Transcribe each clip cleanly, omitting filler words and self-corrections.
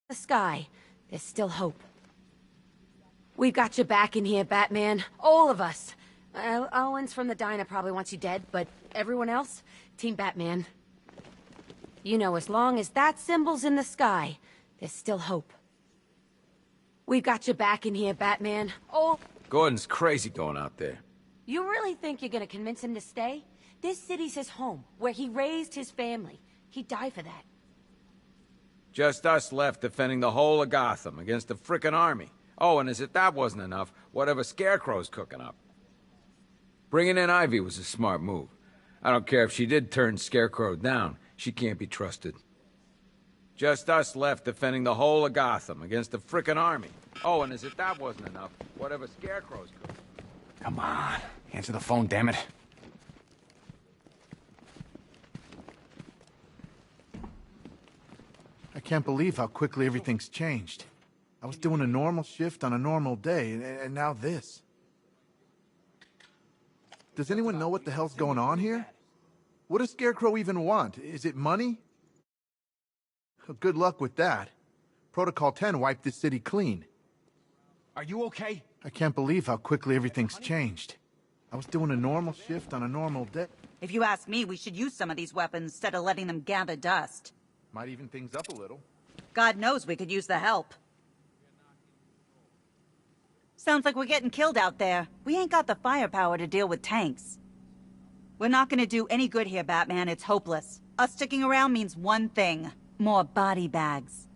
the sky, there's still hope. We've got your back in here, Batman. All of us. Owens from the diner probably wants you dead, but everyone else? Team Batman. You know, as long as that symbol's in the sky, there's still hope. We've got your back in here, Batman. All... Gordon's crazy going out there. You really think you're gonna convince him to stay? This city's his home, where he raised his family. He'd die for that. Just us left defending the whole of Gotham against the frickin' army. Oh, and as if that wasn't enough, whatever Scarecrow's cooking up. Bringing in Ivy was a smart move. I don't care if she did turn Scarecrow down. She can't be trusted. Just us left defending the whole of Gotham against the frickin' army. Oh, and as if that wasn't enough, whatever Scarecrow's cooking. Come on, answer the phone, damn it. I can't believe how quickly everything's changed. I was doing a normal shift on a normal day, and now this. Does anyone know what the hell's going on here? What does Scarecrow even want? Is it money? Good luck with that. Protocol 10 wiped this city clean. Are you okay? I can't believe how quickly everything's changed. I was doing a normal shift on a normal day. If you ask me, we should use some of these weapons instead of letting them gather dust. Might even things up a little. God knows we could use the help. Sounds like we're getting killed out there. We ain't got the firepower to deal with tanks. We're not gonna do any good here, Batman. It's hopeless. Us sticking around means one thing. More body bags.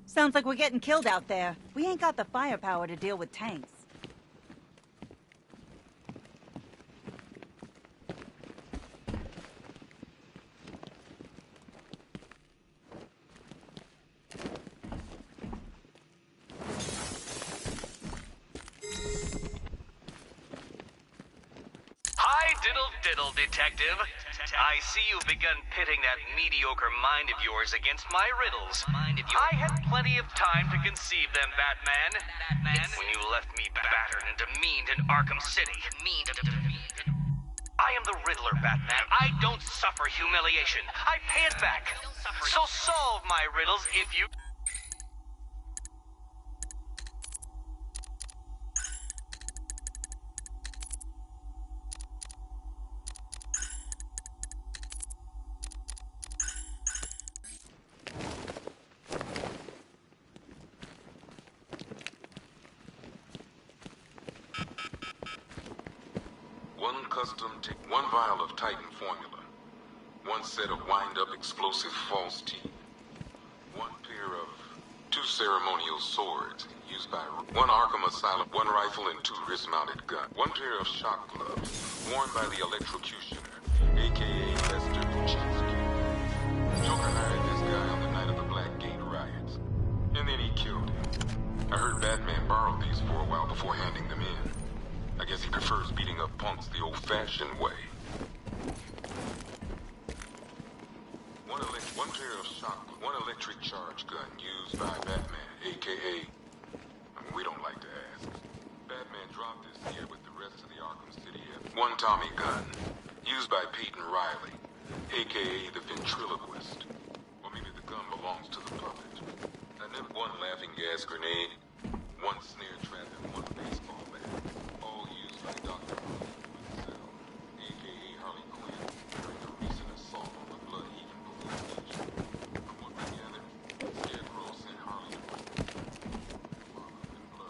Sounds like we're getting killed out there. We ain't got the firepower to deal with tanks. Diddle, detective. I see you've begun pitting that mediocre mind of yours against my riddles. I had plenty of time to conceive them, Batman. When you left me battered and demeaned in Arkham City. I am the Riddler, Batman. I don't suffer humiliation. I pay it back. So solve my riddles if you... One vial of Titan formula, one set of wind-up explosive false teeth, one pair of 2 ceremonial swords used by one Arkham Asylum, 1 rifle and 2 wrist-mounted guns, 1 pair of shock gloves worn by the electrocutioner, aka Lester Kuczynski. Joker hired this guy on the night of the Blackgate riots, and then he killed him. I heard Batman borrowed these for a while before handing them in. I guess he prefers beating up punks the old-fashioned way. One pair of one electric charge gun used by Batman, aka... we don't like to ask. Batman dropped this here with the rest of the Arkham City. 1 Tommy gun, used by Peyton Riley, aka the ventriloquist. Or maybe the gun belongs to the puppet. I never 1 laughing gas grenade, 1 snare trap, and 1 baseball bat. All used by Dr. himself, aka Harley Quinn, during a recent assault on the Bloodhaven police station. From what we gather, Scarecrow sent Harley to in blood.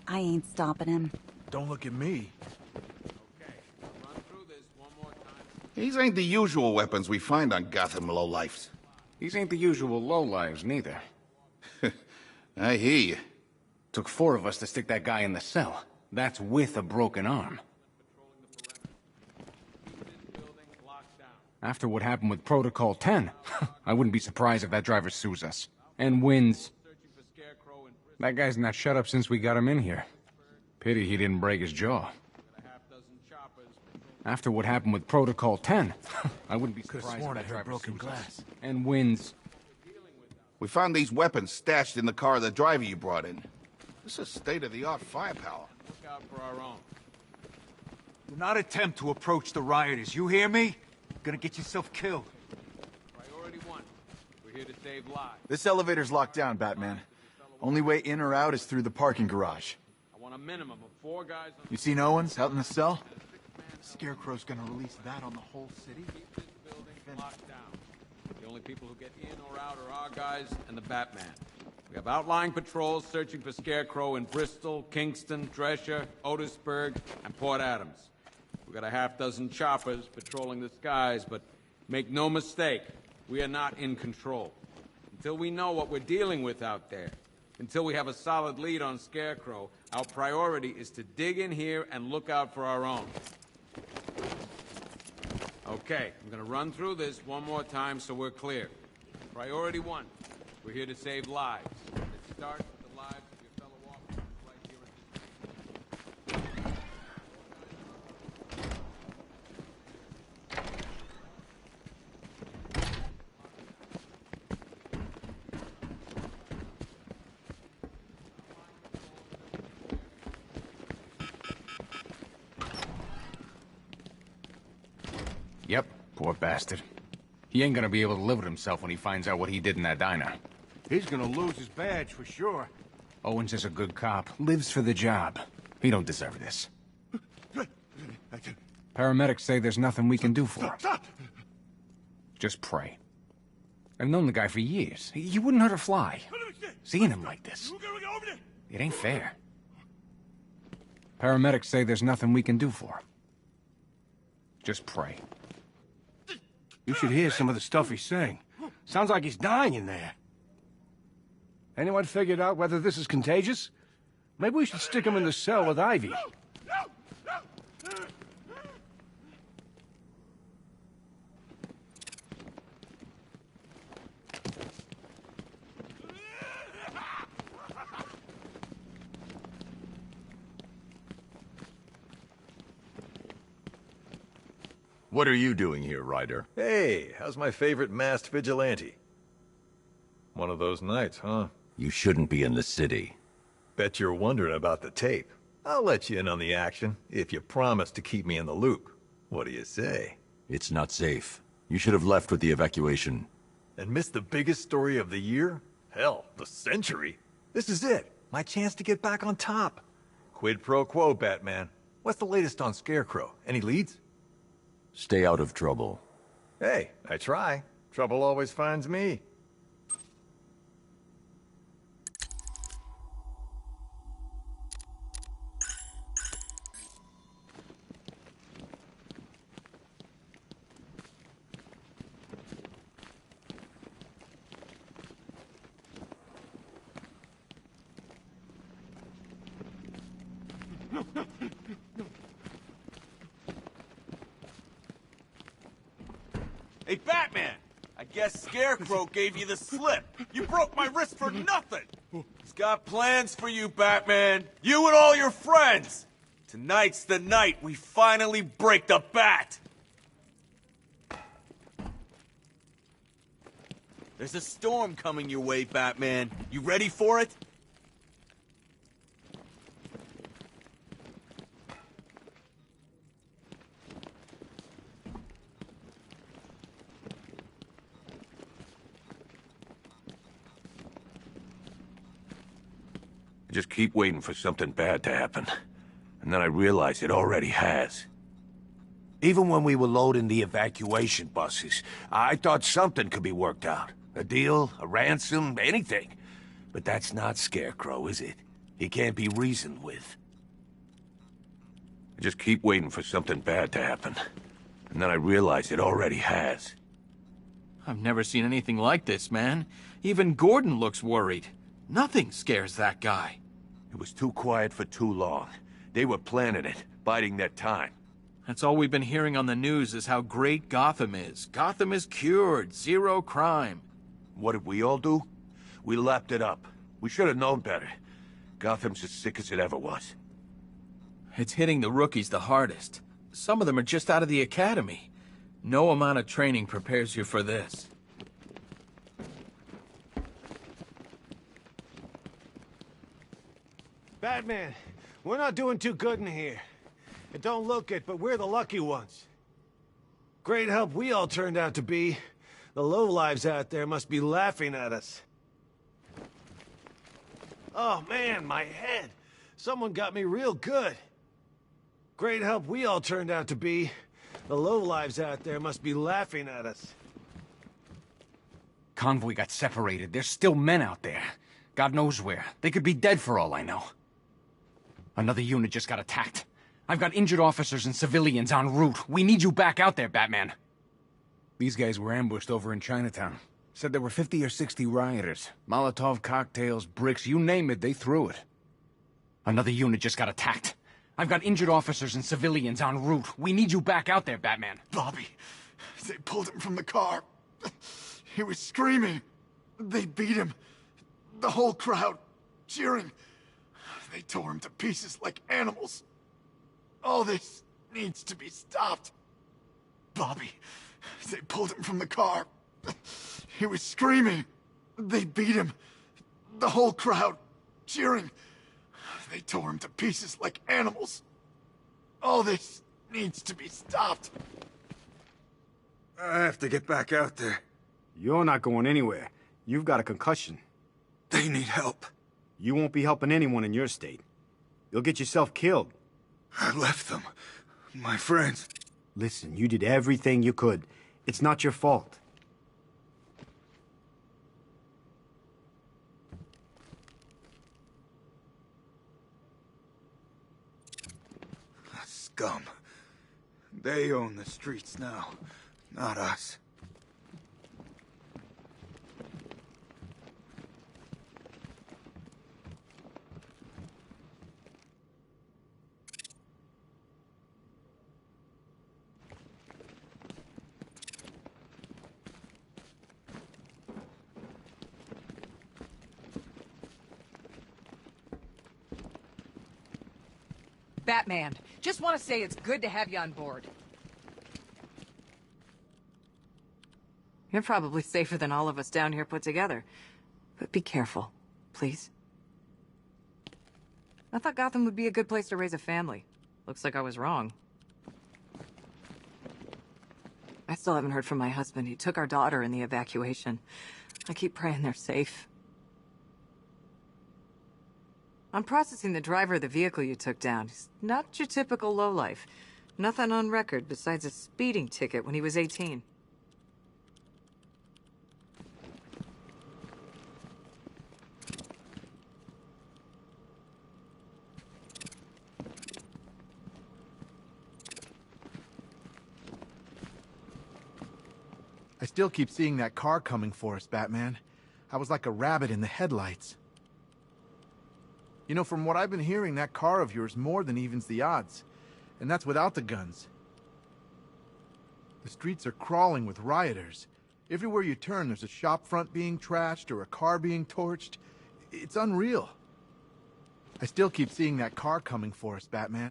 I ain't stopping him. Don't look at me. These ain't the usual weapons we find on Gotham lowlifes. These ain't the usual lowlives, neither. I hear you. Took 4 of us to stick that guy in the cell. That's with a broken arm. After what happened with Protocol 10, I wouldn't be surprised if that driver sues us. And wins. That guy's not shut up since we got him in here. Pity he didn't break his jaw. After what happened with Protocol 10, I wouldn't be surprised if that driver broken sues us. glass. And wins. We found these weapons stashed in the car of the driver you brought in. This is state-of-the-art firepower. Look out for our own. Do not attempt to approach the rioters, you hear me? Gonna get yourself killed. Priority 1. We're here to save lives. This elevator's locked down, Batman. Only way in or out is through the parking garage. I want a minimum of 4 guys on You seen Owens out in the cell? Scarecrow's gonna release that on the whole city? this building locked down. The only people who get in or out are our guys and the Batman. We have outlying patrols searching for Scarecrow in Bristol, Kingston, Drescher, Otisburg, and Port Adams. We've got a half-dozen choppers patrolling the skies, but make no mistake, we are not in control. Until we know what we're dealing with out there, until we have a solid lead on Scarecrow, our priority is to dig in here and look out for our own. Okay, I'm gonna run through this one more time so we're clear. Priority 1, we're here to save lives. It starts with the lives of your fellow officers right here at this... Yep, poor bastard. He ain't gonna be able to live with himself when he finds out what he did in that diner. He's gonna lose his badge for sure. Owens is a good cop, lives for the job. He don't deserve this. Paramedics say there's nothing we can do for him. Just pray. I've known the guy for years. He wouldn't hurt a fly. Seeing him like this, it ain't fair. Paramedics say there's nothing we can do for him. Just pray. You should hear some of the stuff he's saying. Sounds like he's dying in there. Anyone figured out whether this is contagious? Maybe we should stick him in the cell with Ivy. What are you doing here, Ryder? Hey, how's my favorite masked vigilante? One of those nights, huh? You shouldn't be in the city. Bet you're wondering about the tape. I'll let you in on the action, if you promise to keep me in the loop. What do you say? It's not safe. You should have left with the evacuation. And missed the biggest story of the year? Hell, the century. This is it. My chance to get back on top. Quid pro quo, Batman. What's the latest on Scarecrow? Any leads? Stay out of trouble. Hey, I try. Trouble always finds me. Hey, Batman! I guess Scarecrow gave you the slip. You broke my wrist for nothing. He's got plans for you, Batman. You and all your friends. Tonight's the night we finally break the Bat. There's a storm coming your way, Batman. You ready for it? I just keep waiting for something bad to happen. And then I realize it already has. Even when we were loading the evacuation buses, I thought something could be worked out. A deal, a ransom, anything. But that's not Scarecrow, is it? He can't be reasoned with. I just keep waiting for something bad to happen. And then I realize it already has. I've never seen anything like this, man. Even Gordon looks worried. Nothing scares that guy. It was too quiet for too long. They were planning it, biding their time. That's all we've been hearing on the news is how great Gotham is. Gotham is cured, zero crime. What did we all do? We lapped it up. We should have known better. Gotham's as sick as it ever was. It's hitting the rookies the hardest. Some of them are just out of the academy. No amount of training prepares you for this. Batman, we're not doing too good in here. It don't look it, but we're the lucky ones. Great help we all turned out to be. The lowlives out there must be laughing at us. Oh man, my head. Someone got me real good. Great help we all turned out to be. The lowlives out there must be laughing at us. Convoy got separated. There's still men out there. God knows where. They could be dead for all I know. Another unit just got attacked. I've got injured officers and civilians en route. We need you back out there, Batman. These guys were ambushed over in Chinatown. Said there were 50 or 60 rioters. Molotov cocktails, bricks, you name it, they threw it. Another unit just got attacked. I've got injured officers and civilians en route. We need you back out there, Batman. Bobby, they pulled him from the car. He was screaming. They beat him. The whole crowd cheering. They tore him to pieces like animals. All this needs to be stopped. Bobby, they pulled him from the car. He was screaming. They beat him. The whole crowd cheering. They tore him to pieces like animals. All this needs to be stopped. I have to get back out there. You're not going anywhere. You've got a concussion. They need help. You won't be helping anyone in your state. You'll get yourself killed. I left them. My friends. Listen, you did everything you could. It's not your fault. Scum. They own the streets now, not us. Batman, just want to say it's good to have you on board. You're probably safer than all of us down here put together. But be careful, please. I thought Gotham would be a good place to raise a family. Looks like I was wrong. I still haven't heard from my husband. He took our daughter in the evacuation. I keep praying they're safe. I'm processing the driver of the vehicle you took down. He's not your typical lowlife. Nothing on record besides a speeding ticket when he was 18. I still keep seeing that car coming for us, Batman. I was like a rabbit in the headlights. You know, from what I've been hearing, that car of yours more than evens the odds. And that's without the guns. The streets are crawling with rioters. Everywhere you turn, there's a shop front being trashed or a car being torched. It's unreal. I still keep seeing that car coming for us, Batman.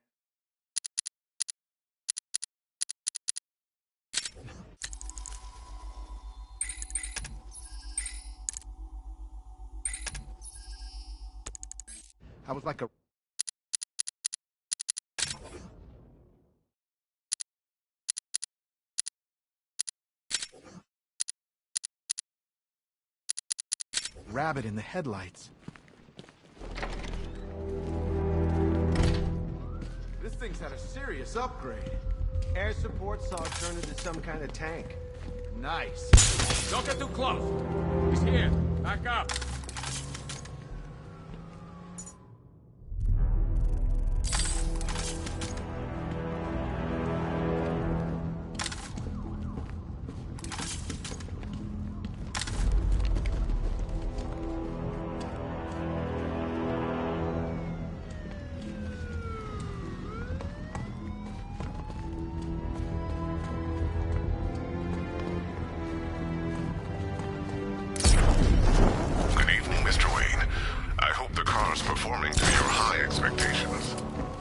I was like a... rabbit in the headlights. This thing's had a serious upgrade. Air support saw it turn into some kind of tank. Nice. Don't get too close. He's here. Back up.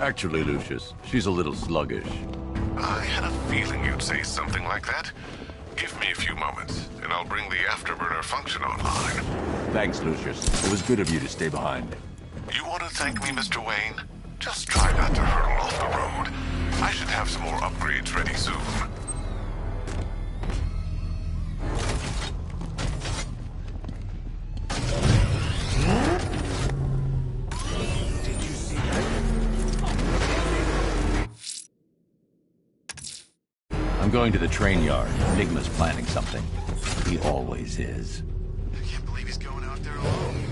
Actually, Lucius, she's a little sluggish. I had a feeling you'd say something like that. Give me a few moments, and I'll bring the afterburner function online. Thanks, Lucius. It was good of you to stay behind. You want to thank me, Mr. Wayne? Just try not to hurtle off the road. I should have some more upgrades ready soon. I'm going to the train yard. Enigma's planning something. He always is. I can't believe he's going out there alone.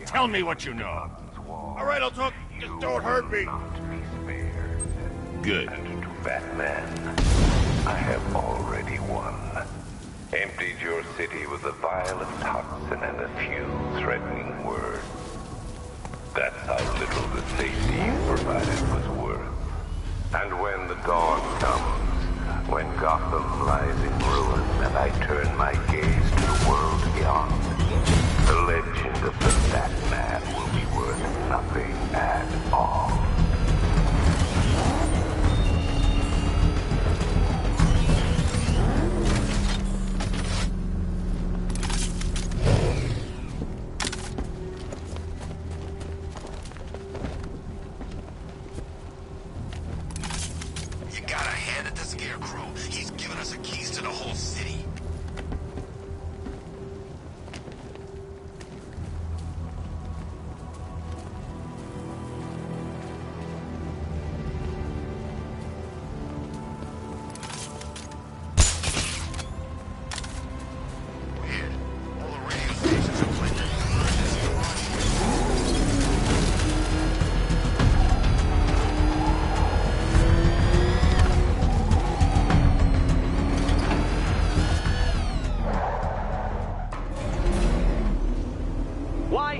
Tell me what you know. All right, I'll talk. Just don't hurt me. Good. To Batman, I have already won. Emptied your city with a violent toxin and a few threatening words. That's how little the safety you provided was worth. And when the dawn comes, when Gotham lies in ruin and I turn my gaze to the world beyond, the legend of the Batman will be worth nothing at all. You gotta hand it to Scarecrow. He's given us the keys to the whole city.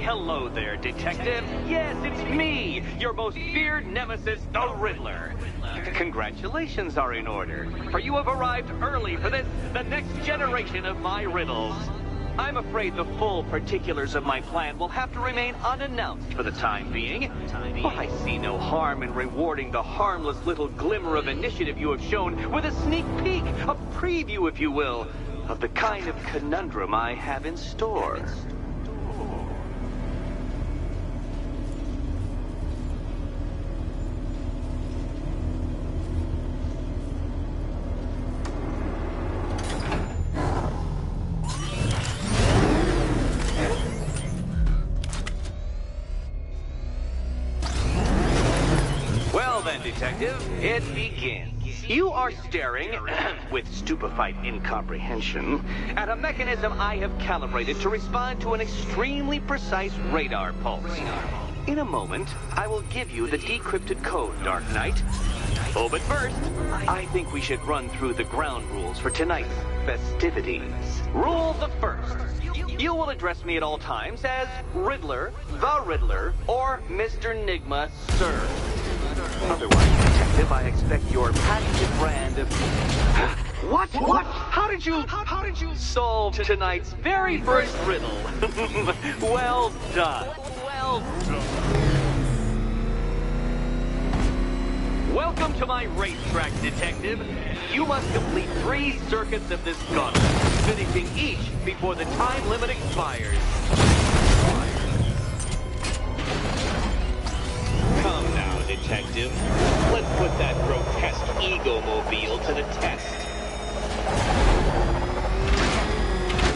Hello there, Detective. Yes, it's me, your most feared nemesis, the Riddler. Congratulations are in order, for you have arrived early for this, the next generation of my riddles. I'm afraid the full particulars of my plan will have to remain unannounced for the time being, but I see no harm in rewarding the harmless little glimmer of initiative you have shown with a sneak peek, a preview, if you will, of the kind of conundrum I have in store. then, Detective, it begins. You are staring, with stupefied incomprehension, at a mechanism I have calibrated to respond to an extremely precise radar pulse. In a moment, I will give you the decrypted code, Dark Knight. Oh, but first, I think we should run through the ground rules for tonight's festivities. Rule the first. You will address me at all times as Riddler, the Riddler, or Mr. Nigma, sir. Otherwise, Detective, I expect your patented brand of... What? How did you solve tonight's very first riddle? Well done. Welcome to my racetrack, Detective. You must complete 3 circuits of this gauntlet, finishing each before the time limit expires. Come now, Detective. Let's put that grotesque ego-mobile to the test.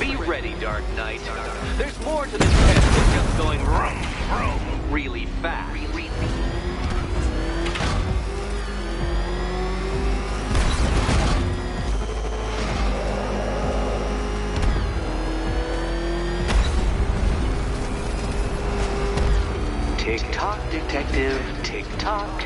Be ready, Dark Knight. There's more to this test than just going vroom, vroom, really fast. Tick-tock, Detective, tick-tock.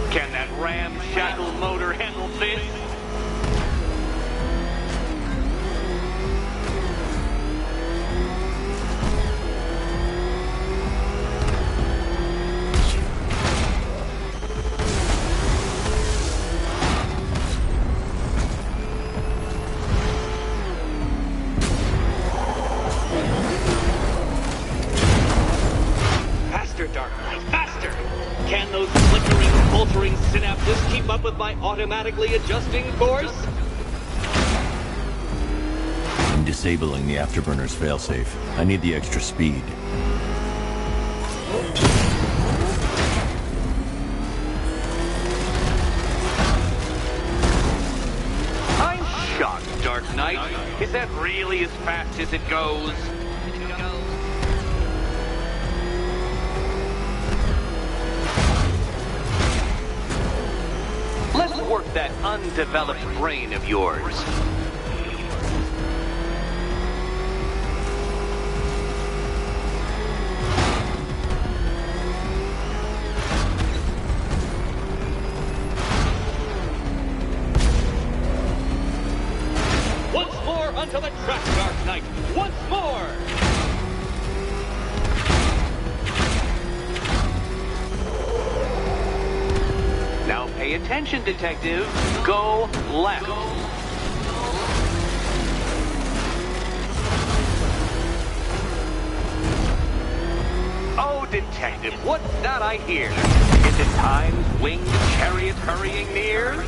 Can that ramshackle motor handle this? Synapses keep up with my automatically adjusting course? I'm disabling the afterburner's failsafe. I need the extra speed. I'm shocked, Dark Knight. Is that really as fast as it goes? Let's work that undeveloped brain of yours. Once more onto the track, Dark Knight. Once more! Now pay attention, Detective. Go left. Oh, Detective, what's that I hear? Is it time's winged chariot hurrying near?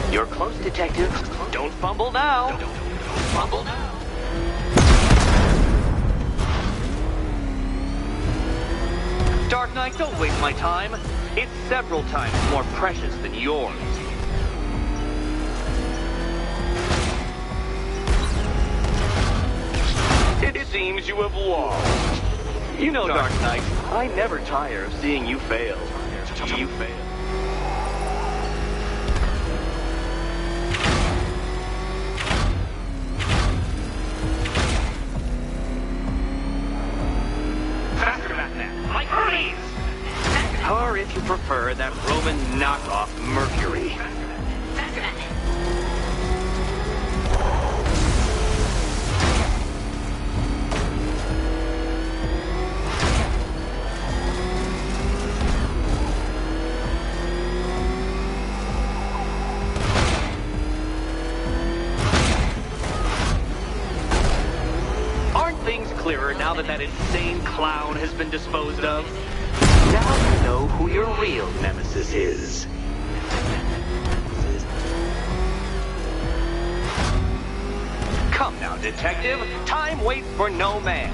You're close, Detective. Don't fumble now. Don't fumble now. Dark Knight, don't waste my time. It's several times more precious than yours. It seems you have lost. You know, Dark Knight, I never tire of seeing you fail. You fail. Or if you prefer, that Roman knockoff Mercury. Aren't things clearer now that that insane clown has been disposed of? Now you know who your real nemesis is. detective. Time waits for no man.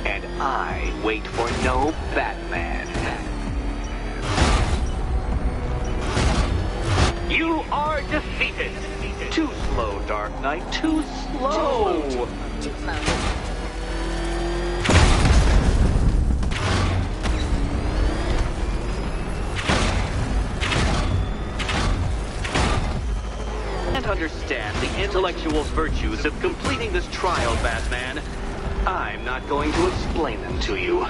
And I wait for no Batman. You are defeated. Too slow, Dark Knight. Too slow. Too slow. Understand the intellectual virtues of completing this trial, Batman. I'm not going to explain them to you.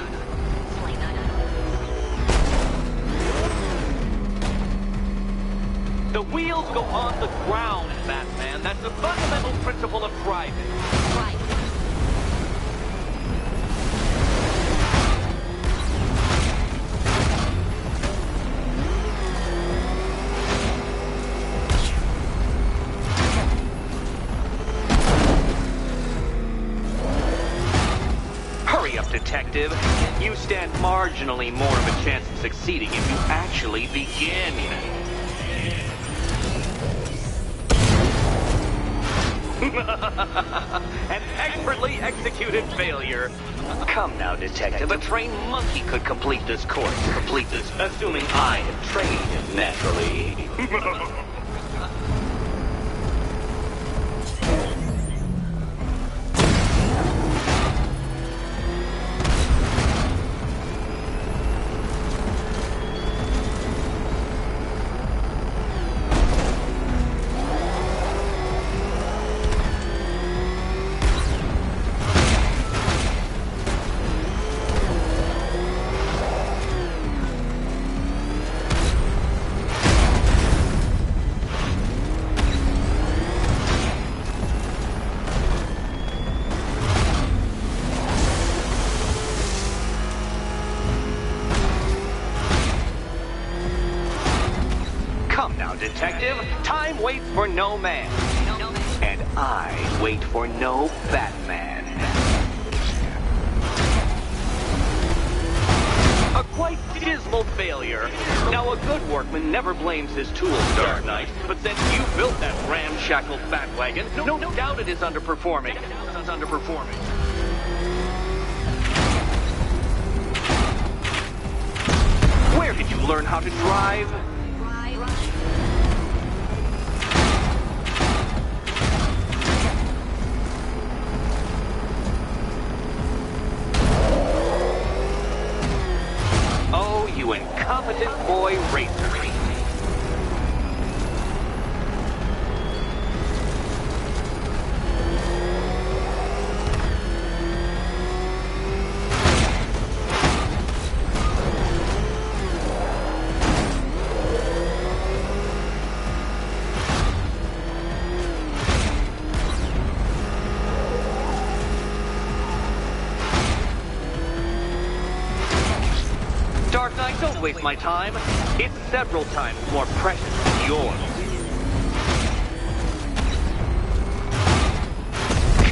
The wheels go on the ground, Batman. That's the fundamental principle of driving. Right. Detective, you stand marginally more of a chance of succeeding if you actually begin. An expertly executed failure. Come now, Detective. A trained monkey could complete this course. Assuming I have trained him naturally. Detective, time waits for no man. And I wait for no Batman. A quite dismal failure. Now, a good workman never blames his tools, Dark Knight, but since you built that ramshackle Batwagon, no doubt it is underperforming. Where did you learn how to drive? You incompetent boy racer. Dark Knight, don't waste my time. It's several times more precious than yours.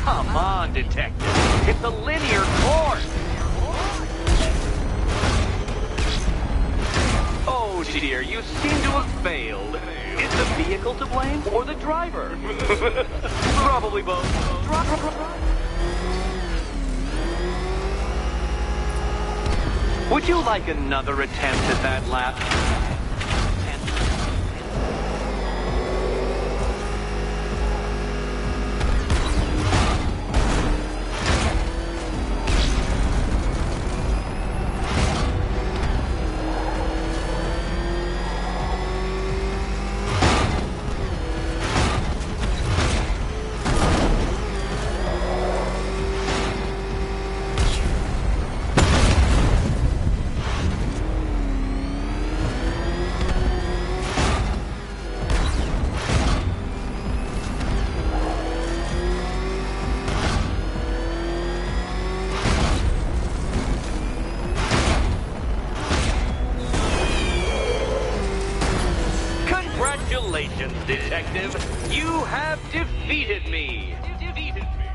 Come on, Detective. It's a linear course. Oh, dear, you seem to have failed. Is the vehicle to blame or the driver? Probably both. Would you like another attempt at that lap? Congratulations, Detective. You have defeated me.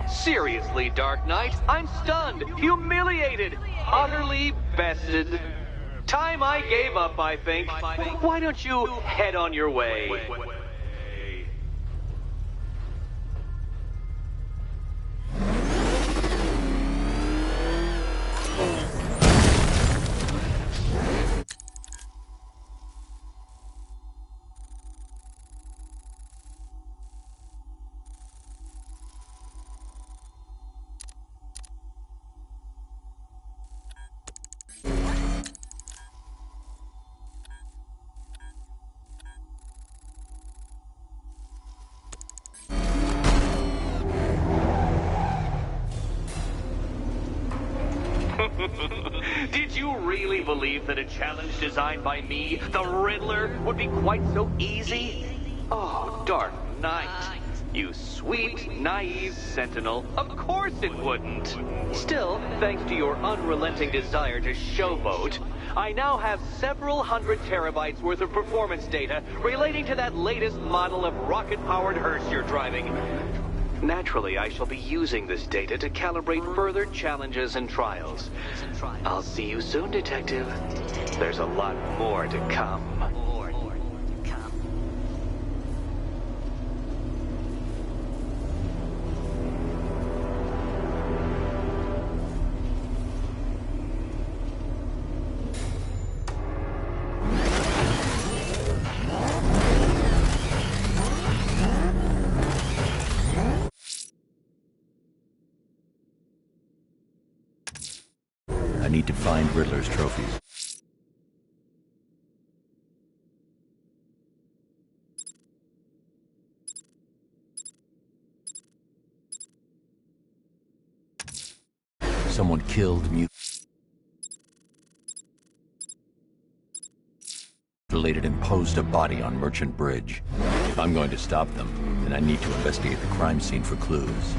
Seriously, Dark Knight, I'm stunned, humiliated, utterly bested. Time I gave up, I think. Why don't you head on your way? really believe that a challenge designed by me, the Riddler, would be quite so easy? Oh, Dark Knight. You sweet, naive sentinel. Of course it wouldn't. Still, thanks to your unrelenting desire to showboat, I now have several hundred terabytes worth of performance data relating to that latest model of rocket-powered hearse you're driving. Naturally, I shall be using this data to calibrate further challenges and trials. I'll see you soon, Detective. There's a lot more to come. I need to find Riddler's trophies. Someone killed mutilated and posed a body on Merchant Bridge. If I'm going to stop them, then I need to investigate the crime scene for clues.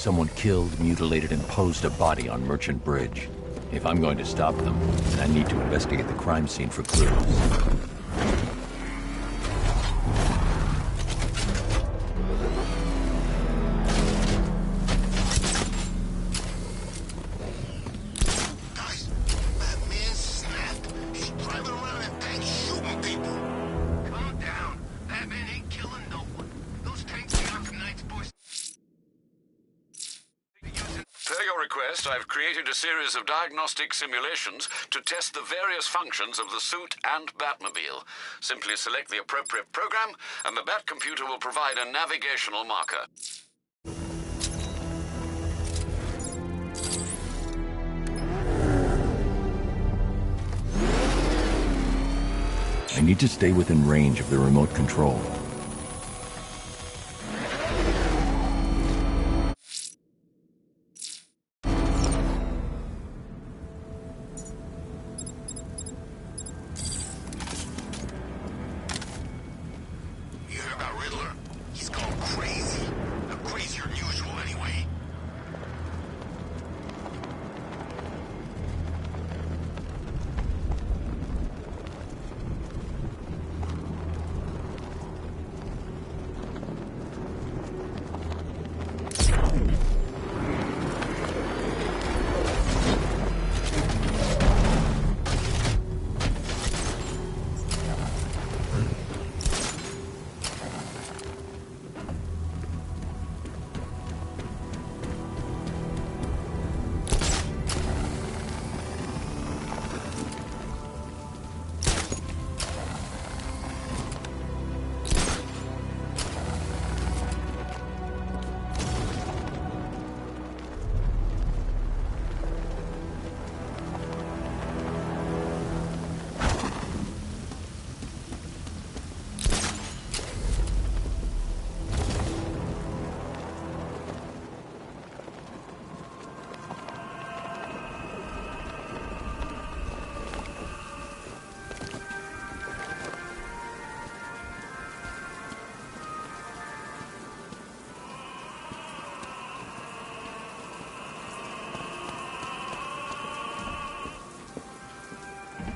someone killed, mutilated, and posed a body on Merchant Bridge. If I'm going to stop them, then I need to investigate the crime scene for clues. I've created a series of diagnostic simulations to test the various functions of the suit and Batmobile. Simply select the appropriate program, and the Bat computer will provide a navigational marker. I need to stay within range of the remote control.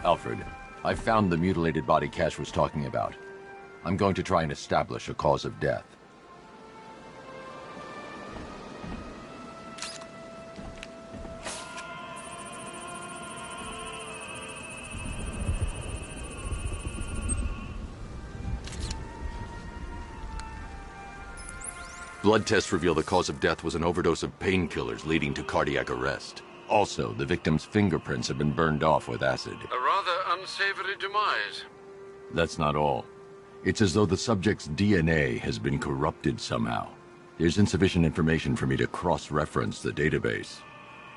Alfred, I found the mutilated body Cash was talking about. I'm going to try and establish a cause of death. Blood tests reveal the cause of death was an overdose of painkillers leading to cardiac arrest. Also, the victim's fingerprints have been burned off with acid. A rather unsavory demise. That's not all. It's as though the subject's DNA has been corrupted somehow. There's insufficient information for me to cross-reference the database.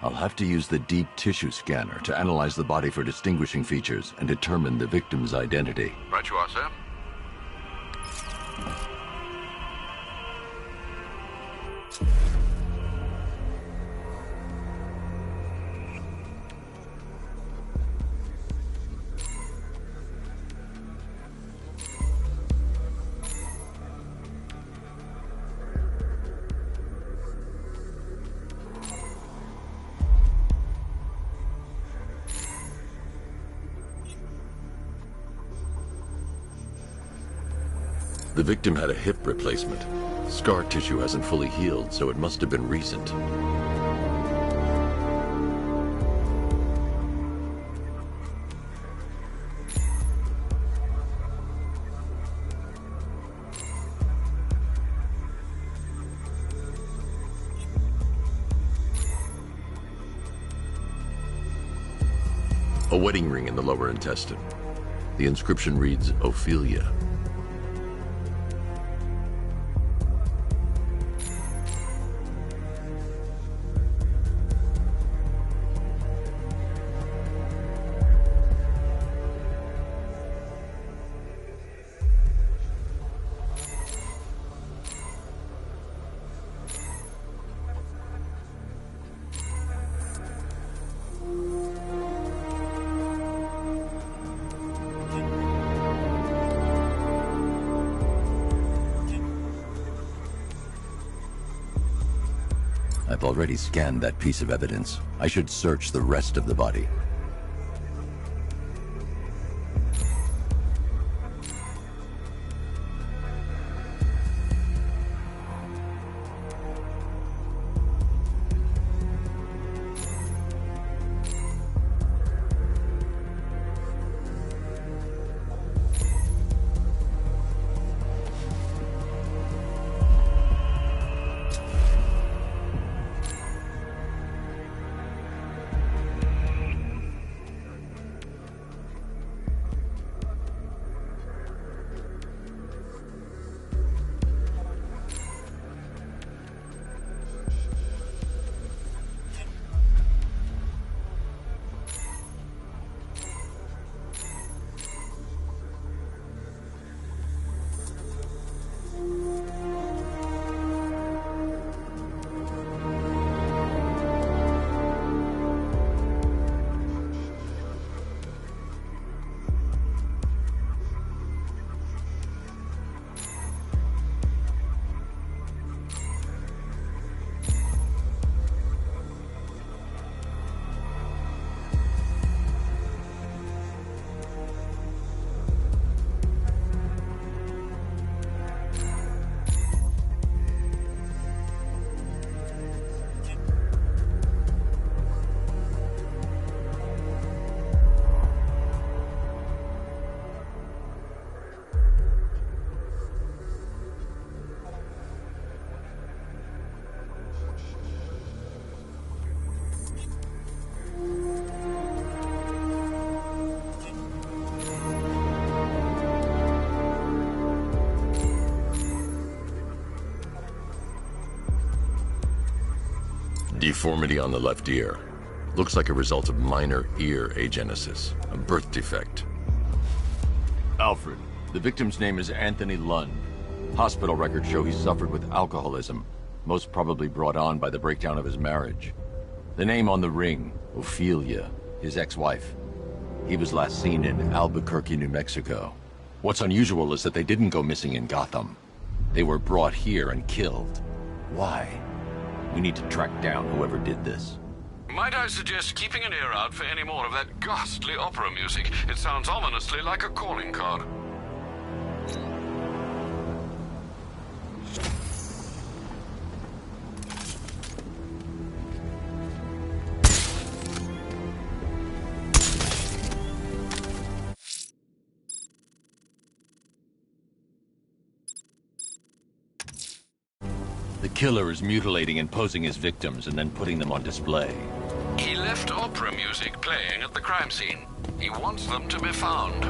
I'll have to use the deep tissue scanner to analyze the body for distinguishing features and determine the victim's identity. Right you are, sir. The victim had a hip replacement. Scar tissue hasn't fully healed, so it must have been recent. A wedding ring in the lower intestine. The inscription reads, Ophelia. I've already scanned that piece of evidence. I should search the rest of the body. Deformity on the left ear. Looks like a result of minor ear agenesis, a birth defect. Alfred, the victim's name is Anthony Lund. Hospital records show he suffered with alcoholism, most probably brought on by the breakdown of his marriage. The name on the ring, Ophelia, his ex-wife. He was last seen in Albuquerque, New Mexico. What's unusual is that they didn't go missing in Gotham. They were brought here and killed. Why? We need to track down whoever did this. Might I suggest keeping an ear out for any more of that ghastly opera music? It sounds ominously like a calling card. The killer is mutilating and posing his victims and then putting them on display. He left opera music playing at the crime scene. He wants them to be found.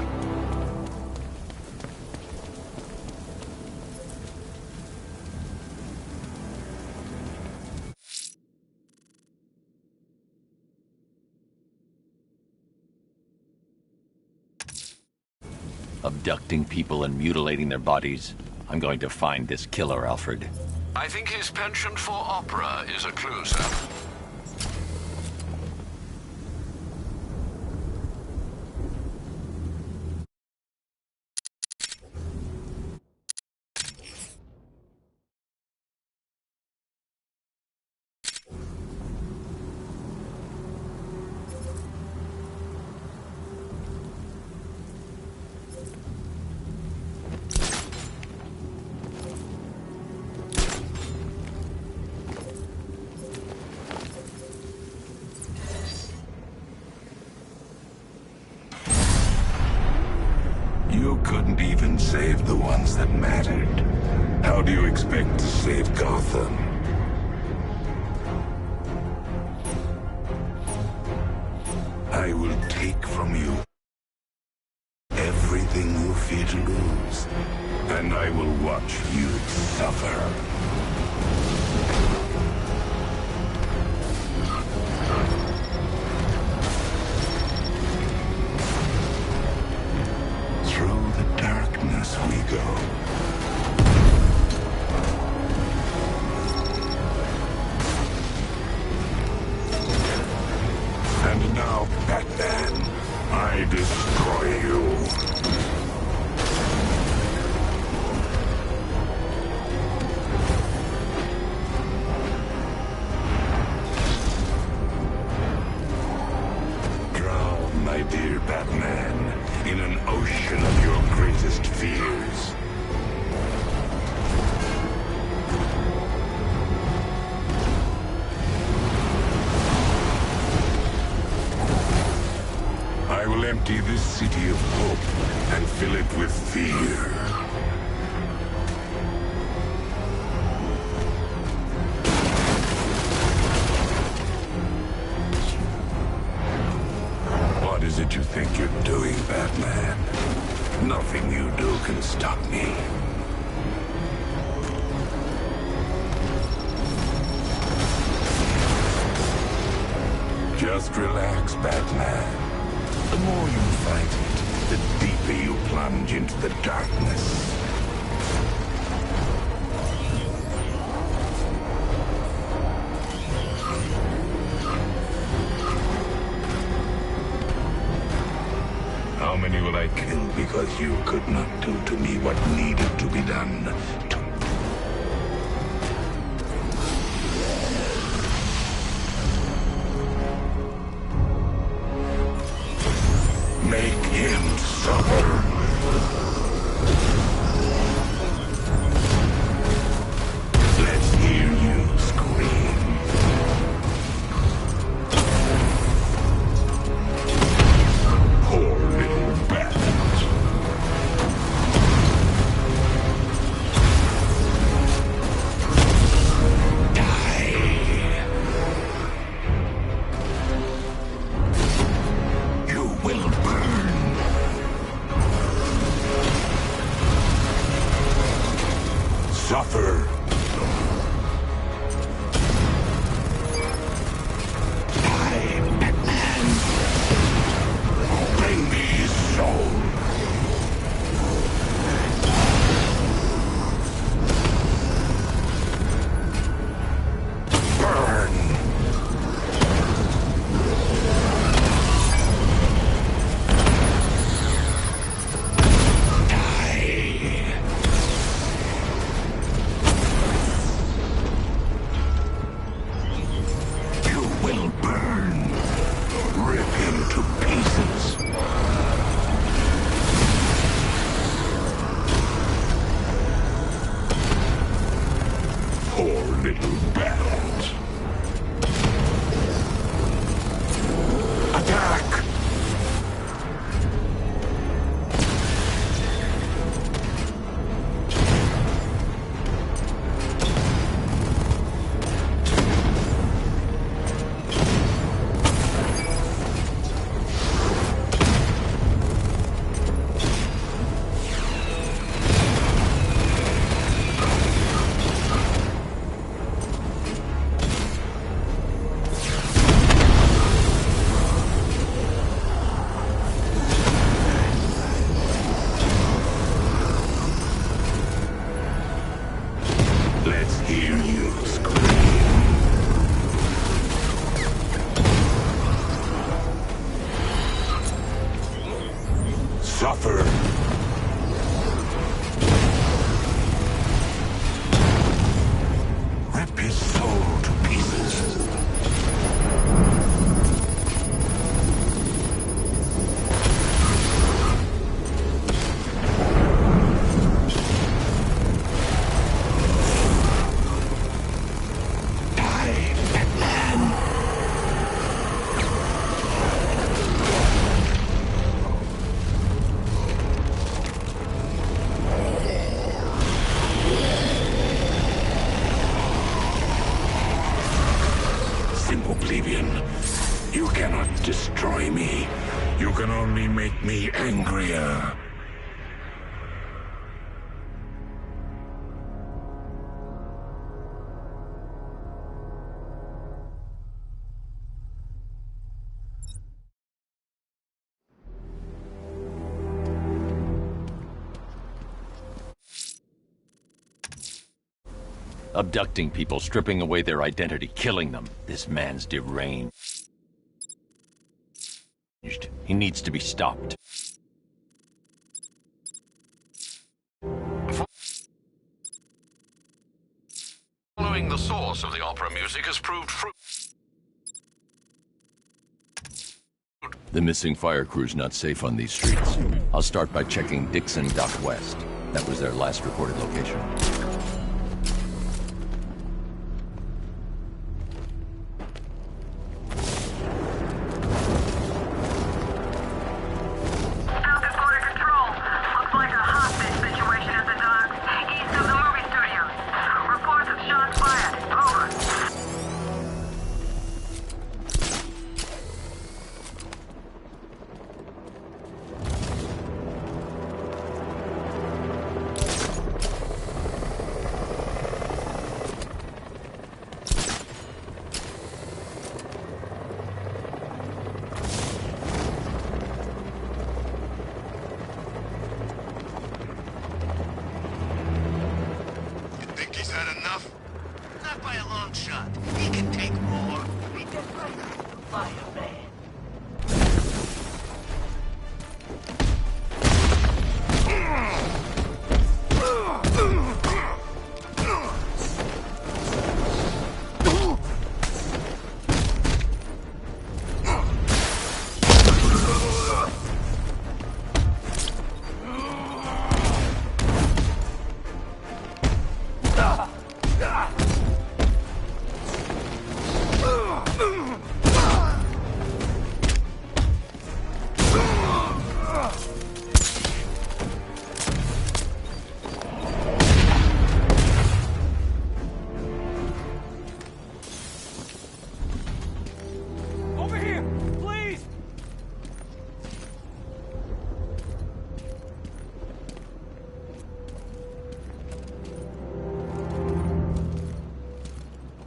Abducting people and mutilating their bodies. I'm going to find this killer, Alfred. I think his penchant for opera is a clue, sir. You couldn't even save the ones that mattered. How do you expect to save Gotham? I will take from you everything you fear to lose, and I will watch you suffer. Through the darkness we go. And now, Batman, I destroy you. Batman, in an ocean of your greatest fears. I will empty this city of hope and fill it with fear. What is it you think you're doing, Batman? Nothing you do can stop me. Just relax, Batman. The more you fight it, the deeper you plunge into the darkness. How many will I kill because you could not do to me what needed to be done to make him suffer? Let's hear you scream. Poor little bat. Suffer. I, Batman, bring me his soul. Burn. Poor little bat. Attack! Let's hear you scream. Suffer. Rip his soul to pieces. Simple plebeian, you cannot destroy me. You can only make me angrier. Abducting people, stripping away their identity, killing them. This man's deranged. He needs to be stopped. Following the source of the opera music has proved The missing fire crew's not safe on these streets. I'll start by checking Dixon Dock West. That was their last reported location.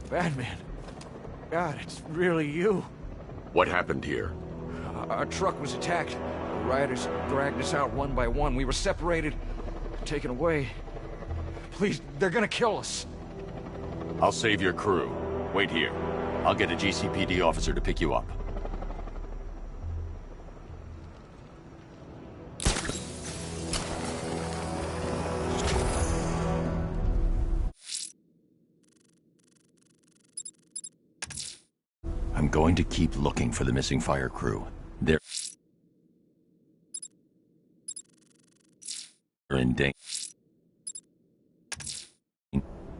Batman. God, it's really you. What happened here? Our truck was attacked. The rioters dragged us out one by one. We were separated, taken away. Please, they're gonna kill us. I'll save your crew. Wait here. I'll get a GCPD officer to pick you up. I'm going to keep looking for the missing fire crew. They're in danger.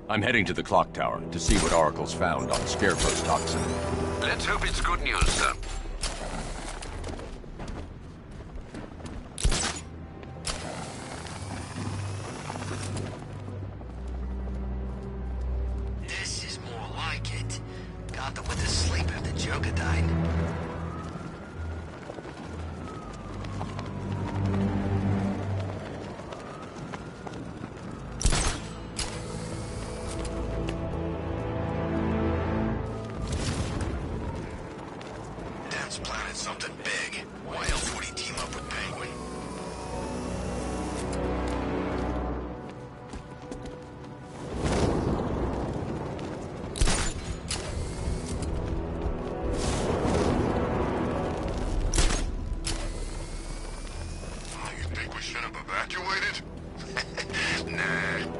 I'm heading to the clock tower to see what Oracle's found on Scarecrow's toxin. Let's hope it's good news, sir. This is more like it. Gotham went to sleep after Joker died. Dan's planning something big. Why else would he team up with Penguin? You think we should have evacuated? Nah.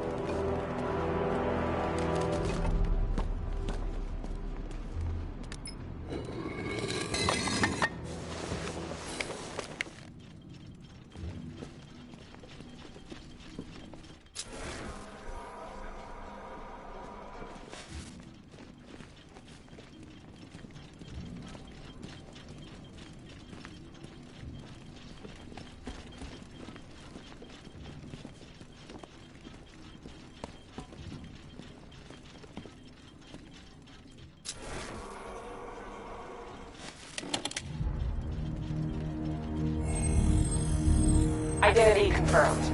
Identity confirmed.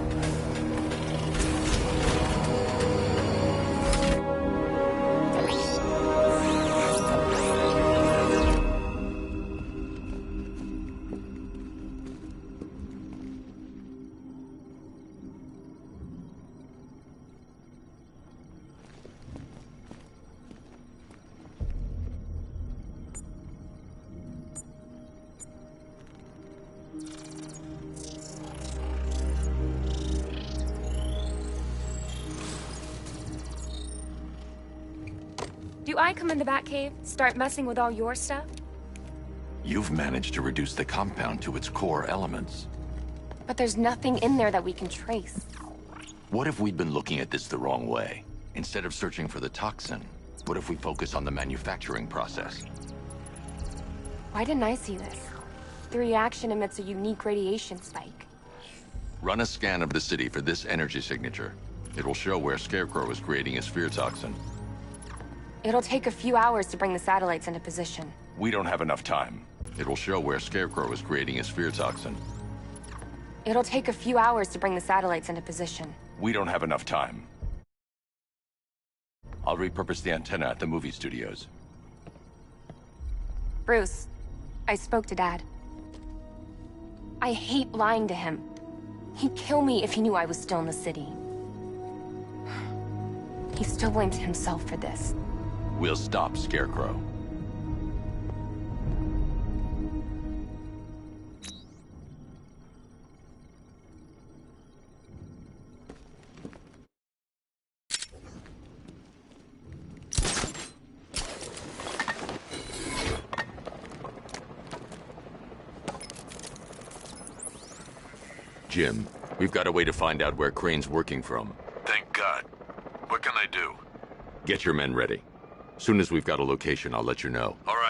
Do I come in the Batcave, start messing with all your stuff? You've managed to reduce the compound to its core elements. But there's nothing in there that we can trace. What if we'd been looking at this the wrong way? Instead of searching for the toxin, what if we focus on the manufacturing process? Why didn't I see this? The reaction emits a unique radiation spike. Run a scan of the city for this energy signature. It will show where Scarecrow is creating his fear toxin. It'll take a few hours to bring the satellites into position. We don't have enough time. It will show where Scarecrow is creating his fear toxin. It'll take a few hours to bring the satellites into position. We don't have enough time. I'll repurpose the antenna at the movie studios. Bruce, I spoke to Dad. I hate lying to him. He'd kill me if he knew I was still in the city. He still blames himself for this. We'll stop Scarecrow. Jim, we've got a way to find out where Crane's working from. Thank God. What can I do? Get your men ready. Soon as we've got a location, I'll let you know. All right.